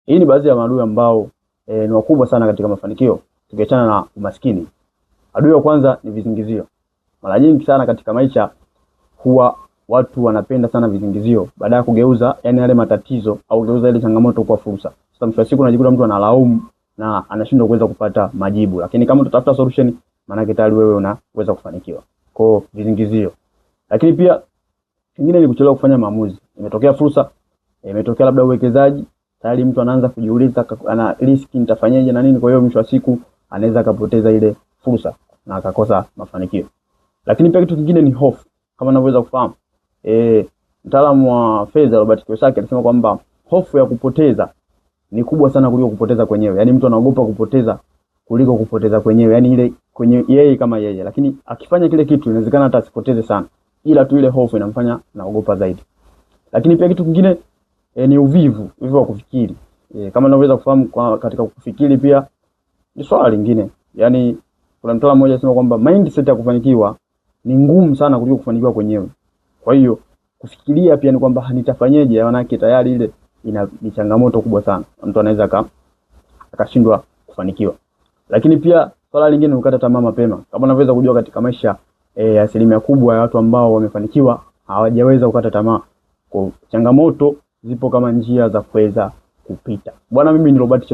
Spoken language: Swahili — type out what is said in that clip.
Hii ni baadhi ya maadui ambao ni wakubwa sana katika mafanikio, tukiachana na umaskini. Adui wa kwanza ni vizingizio. Mara nyingi sana katika maisha huwa watu wanapenda sana vizingizio baada ya kugeuza yale matatizo au kugeuza ile changamoto kwa fursa. Sasa mwisho wa siku unajikuta mtu analaumu na anashindwa kuweza kupata majibu. Lakini kama utatafuta solution, maana yake tayari wewe unaweza kufanikiwa. Kwa vizingizio. Lakini pia kingine ni kuchelewa kufanya maamuzi. Imetokea fursa, imetokea labda uwekezaji, tayari mtu anaanza kujiuliza ana risk nitafanyaje na nini, kwa hiyo mwisho wa siku anaweza akapoteza ile fursa na akakosa mafanikio. Lakini pia kitu kingine ni hofu. Kama unavyoweza kufahamu, mtaalamu wa fedha Robert Kiyosaki alisema kwamba hofu ya kupoteza ni kubwa sana kuliko kupoteza kwenyewe. Yaani mtu anaogopa kupoteza kuliko kupoteza kwenyewe. Yaani ile kwenye yeye kama yeye, lakini akifanya kile kitu inawezekana hata asipoteze sana, ila tu ile hofu inamfanya naogopa zaidi. Lakini pia kitu kingine ni uvivu wa kufikiri. Kama unavyoweza kufahamu, katika kufikiri pia ni swala lingine. Yaani kuna mtaalamu mmoja anasema kwamba mindset ya kufanikiwa ni ngumu sana kuliko kufanikiwa kwenyewe. Kwa hiyo kufikiria pia ni kwamba nitafanyaje, maana yake tayari ile ni changamoto kubwa sana. Mtu anaweza akashindwa kufanikiwa. Lakini pia swala lingine ni kukata tamaa mapema. Kama unavyoweza kujua katika maisha asilimia kubwa ya watu ambao wamefanikiwa hawajaweza kukata tamaa. Kwa changamoto zipo kama njia za kuweza kupita. Bwana, mimi ni Robert